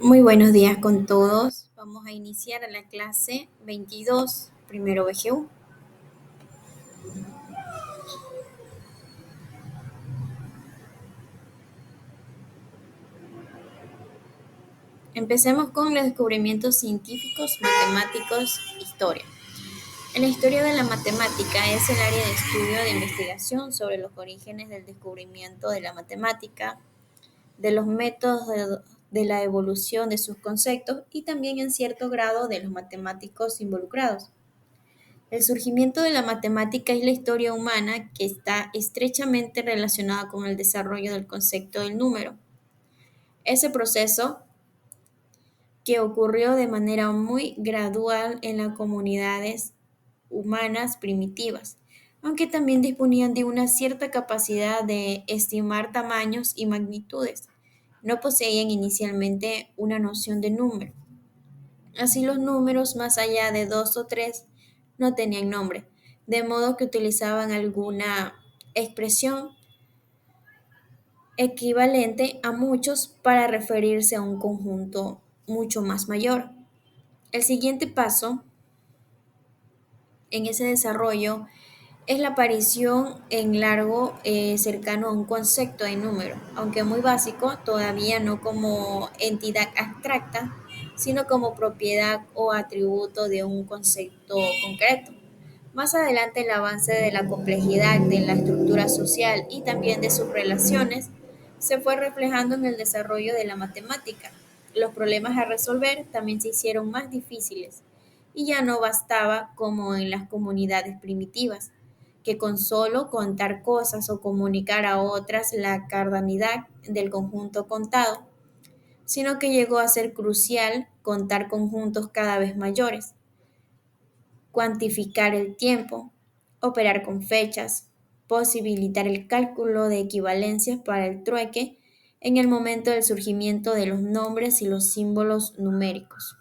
Muy buenos días con todos. Vamos a iniciar la clase 22, primero BGU. Empecemos con los descubrimientos científicos, matemáticos, historia. En la historia de la matemática es el área de estudio de investigación sobre los orígenes del descubrimiento de la matemática, de los métodos de la evolución de sus conceptos y también en cierto grado de los matemáticos involucrados. El surgimiento de la matemática es la historia humana que está estrechamente relacionada con el desarrollo del concepto del número. Ese proceso que ocurrió de manera muy gradual en las comunidades humanas primitivas, aunque también disponían de una cierta capacidad de estimar tamaños y magnitudes. No poseían inicialmente una noción de número. Así los números más allá de dos o tres no tenían nombre, de modo que utilizaban alguna expresión equivalente a muchos para referirse a un conjunto mucho más mayor. El siguiente paso en ese desarrollo es la aparición en largo cercano a un concepto de número, aunque muy básico, todavía no como entidad abstracta, sino como propiedad o atributo de un concepto concreto. Más adelante el avance de la complejidad de la estructura social y también de sus relaciones se fue reflejando en el desarrollo de la matemática. Los problemas a resolver también se hicieron más difíciles y ya no bastaba como en las comunidades primitivas, que con solo contar cosas o comunicar a otras la cardanidad del conjunto contado, sino que llegó a ser crucial contar conjuntos cada vez mayores, cuantificar el tiempo, operar con fechas, posibilitar el cálculo de equivalencias para el trueque en el momento del surgimiento de los nombres y los símbolos numéricos.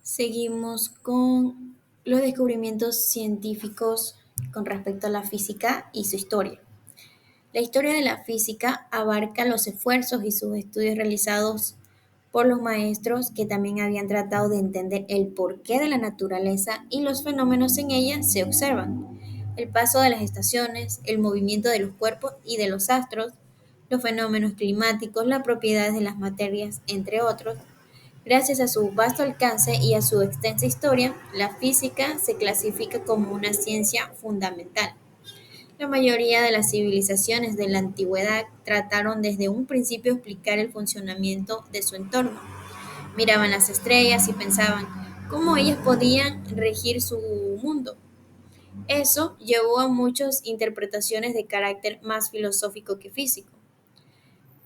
Seguimos con los descubrimientos científicos con respecto a la física y su historia. La historia de la física abarca los esfuerzos y sus estudios realizados por los maestros que también habían tratado de entender el porqué de la naturaleza y los fenómenos en ella se observan. El paso de las estaciones, el movimiento de los cuerpos y de los astros, los fenómenos climáticos, las propiedades de las materias, entre otros. Gracias a su vasto alcance y a su extensa historia, la física se clasifica como una ciencia fundamental. La mayoría de las civilizaciones de la antigüedad trataron desde un principio explicar el funcionamiento de su entorno. Miraban las estrellas y pensaban cómo ellas podían regir su mundo. Eso llevó a muchas interpretaciones de carácter más filosófico que físico.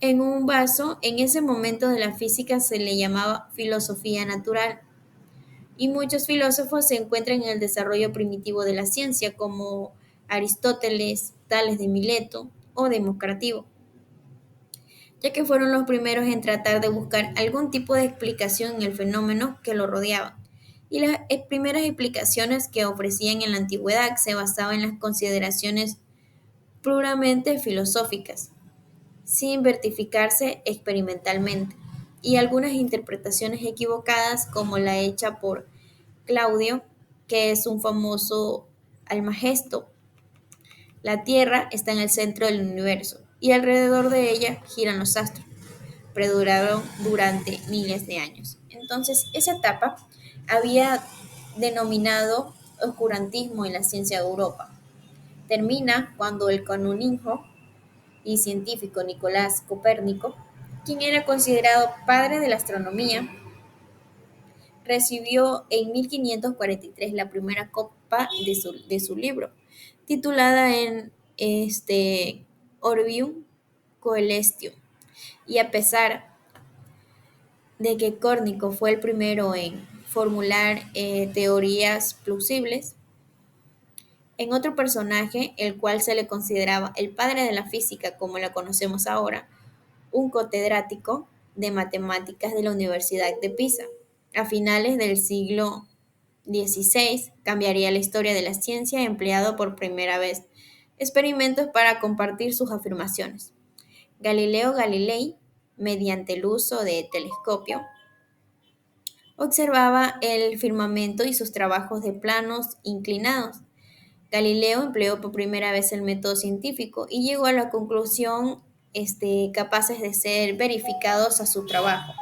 En ese momento de la física se le llamaba filosofía natural, y muchos filósofos se encuentran en el desarrollo primitivo de la ciencia, como Aristóteles, Tales de Mileto o Democrativo, ya que fueron los primeros en tratar de buscar algún tipo de explicación en el fenómeno que lo rodeaba. Y las primeras explicaciones que ofrecían en la antigüedad se basaban en las consideraciones puramente filosóficas, sin verificarse experimentalmente, y algunas interpretaciones equivocadas como la hecha por Claudio, que es un famoso Almagesto. La Tierra está en el centro del universo y alrededor de ella giran los astros. Perduraron durante miles de años. Entonces, esa etapa había denominado oscurantismo en la ciencia de Europa. Termina cuando el canónigo y científico Nicolás Copérnico, quien era considerado padre de la astronomía, recibió en 1543 la primera copa de su libro, titulada en Orbium Coelestio. Y a pesar de que Córnico fue el primero en formular teorías plausibles. En otro personaje, el cual se le consideraba el padre de la física como la conocemos ahora, un catedrático de matemáticas de la Universidad de Pisa. A finales del siglo XVI cambiaría la historia de la ciencia empleado por primera vez experimentos para compartir sus afirmaciones. Galileo Galilei, mediante el uso de telescopio, observaba el firmamento y sus trabajos de planos inclinados. Galileo empleó por primera vez el método científico y llegó a la conclusión capaces de ser verificados a su trabajo.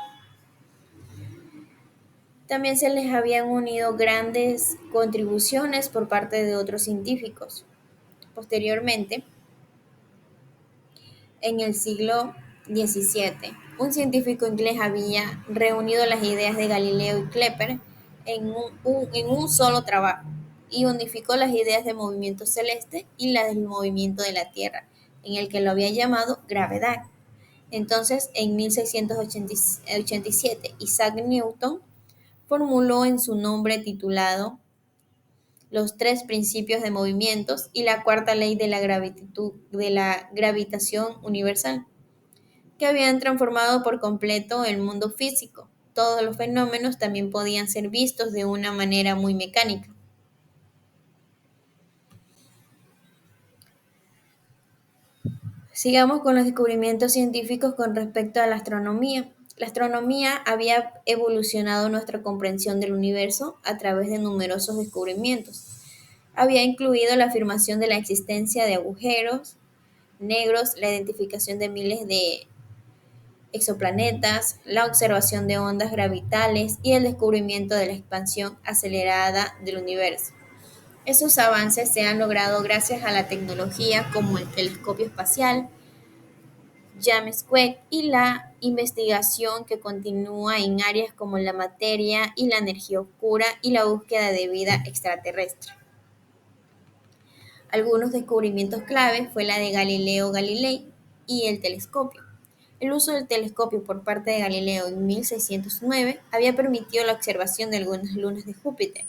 También se les habían unido grandes contribuciones por parte de otros científicos. Posteriormente, en el siglo XVII, un científico inglés había reunido las ideas de Galileo y Kepler en un solo trabajo y unificó las ideas de movimiento celeste y las del movimiento de la Tierra, en el que lo había llamado gravedad. Entonces, en 1687, Isaac Newton formuló en su nombre titulado Los tres principios de movimientos y la cuarta ley de la gravitación universal, que habían transformado por completo el mundo físico. Todos los fenómenos también podían ser vistos de una manera muy mecánica. Sigamos con los descubrimientos científicos con respecto a la astronomía. La astronomía había evolucionado nuestra comprensión del universo a través de numerosos descubrimientos. Había incluido la afirmación de la existencia de agujeros negros, la identificación de miles de exoplanetas, la observación de ondas gravitales y el descubrimiento de la expansión acelerada del universo. Esos avances se han logrado gracias a la tecnología como el telescopio espacial, James Webb y la investigación que continúa en áreas como la materia y la energía oscura y la búsqueda de vida extraterrestre. Algunos descubrimientos clave fue la de Galileo Galilei y el telescopio. El uso del telescopio por parte de Galileo en 1609 había permitido la observación de algunas lunas de Júpiter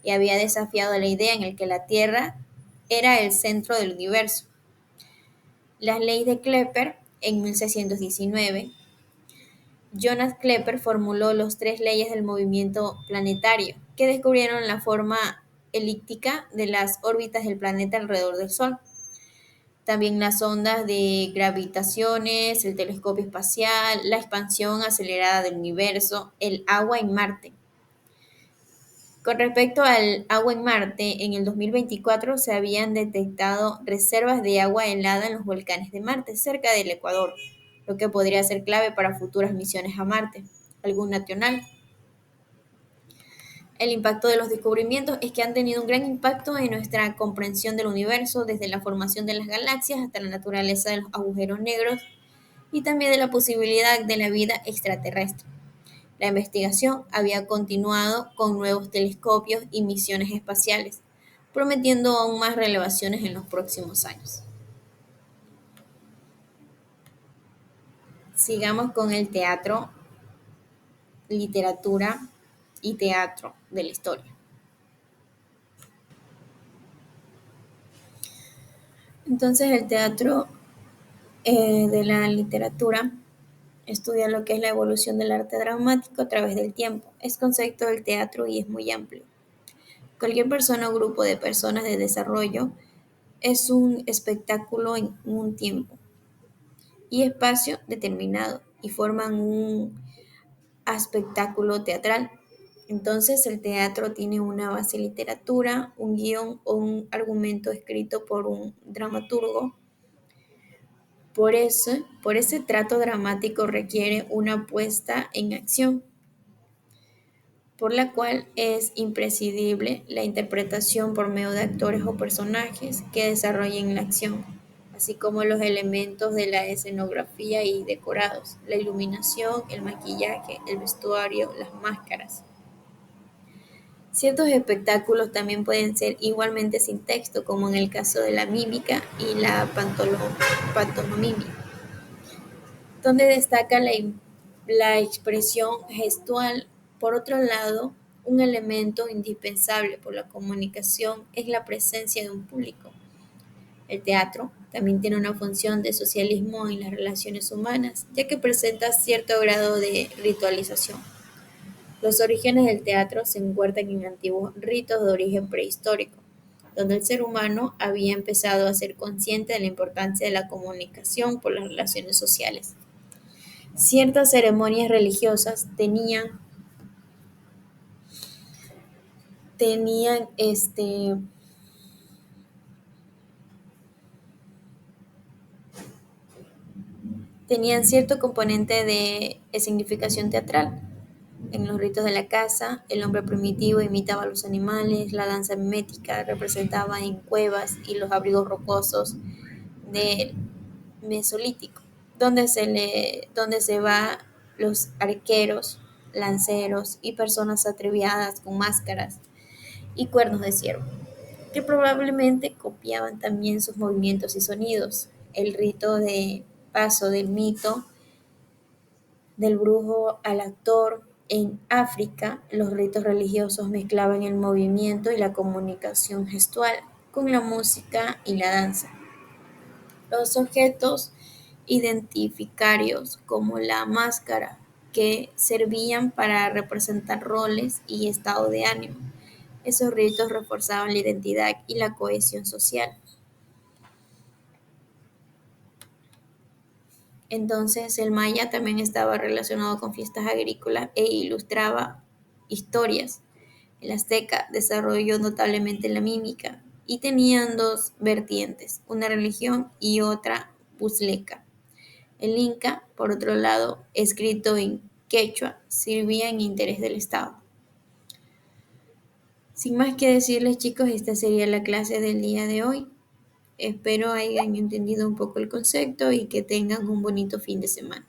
y había desafiado la idea en la que la Tierra era el centro del universo. Las leyes de Kepler en 1619. Jonas Kepler formuló las tres leyes del movimiento planetario, que descubrieron la forma elíptica de las órbitas del planeta alrededor del Sol. También las ondas de gravitaciones, el telescopio espacial, la expansión acelerada del universo, el agua en Marte. Con respecto al agua en Marte, en el 2024 se habían detectado reservas de agua helada en los volcanes de Marte, cerca del Ecuador, lo que podría ser clave para futuras misiones a Marte, algún nacional. El impacto de los descubrimientos es que han tenido un gran impacto en nuestra comprensión del universo, desde la formación de las galaxias hasta la naturaleza de los agujeros negros y también de la posibilidad de la vida extraterrestre. La investigación había continuado con nuevos telescopios y misiones espaciales, prometiendo aún más revelaciones en los próximos años. Sigamos con el teatro, literatura y teatro de la historia. Entonces el teatro de la literatura estudia lo que es la evolución del arte dramático a través del tiempo. Es concepto del teatro y es muy amplio. Cualquier persona o grupo de personas de desarrollo es un espectáculo en un tiempo y espacio determinado y forman un espectáculo teatral. Entonces el teatro tiene una base literatura, un guión o un argumento escrito por un dramaturgo. Por ese trato dramático requiere una puesta en acción, por la cual es imprescindible la interpretación por medio de actores o personajes que desarrollen la acción, así como los elementos de la escenografía y decorados, la iluminación, el maquillaje, el vestuario, las máscaras. Ciertos espectáculos también pueden ser igualmente sin texto, como en el caso de la mímica y la pantomima, donde destaca La expresión gestual, por otro lado, un elemento indispensable por la comunicación es la presencia de un público. El teatro también tiene una función de socialismo en las relaciones humanas, ya que presenta cierto grado de ritualización. Los orígenes del teatro se encuentran en antiguos ritos de origen prehistórico, donde el ser humano había empezado a ser consciente de la importancia de la comunicación por las relaciones sociales. Ciertas ceremonias religiosas tenían, tenían cierto componente de significación teatral. En los ritos de la caza, el hombre primitivo imitaba a los animales, la danza mimética representaba en cuevas y los abrigos rocosos del Mesolítico, donde se va los arqueros, lanceros y personas atreviadas con máscaras y cuernos de ciervo, que probablemente copiaban también sus movimientos y sonidos. El rito de paso del mito del brujo al actor. En África, los ritos religiosos mezclaban el movimiento y la comunicación gestual con la música y la danza. Los objetos identificarios, como la máscara, que servían para representar roles y estado de ánimo. Esos ritos reforzaban la identidad y la cohesión social. Entonces, el maya también estaba relacionado con fiestas agrícolas e ilustraba historias. El azteca desarrolló notablemente la mímica y tenían dos vertientes, una religión y otra puzleca. El inca, por otro lado, escrito en quechua, servía en interés del Estado. Sin más que decirles, chicos, esta sería la clase del día de hoy. Espero hayan entendido un poco el concepto y que tengan un bonito fin de semana.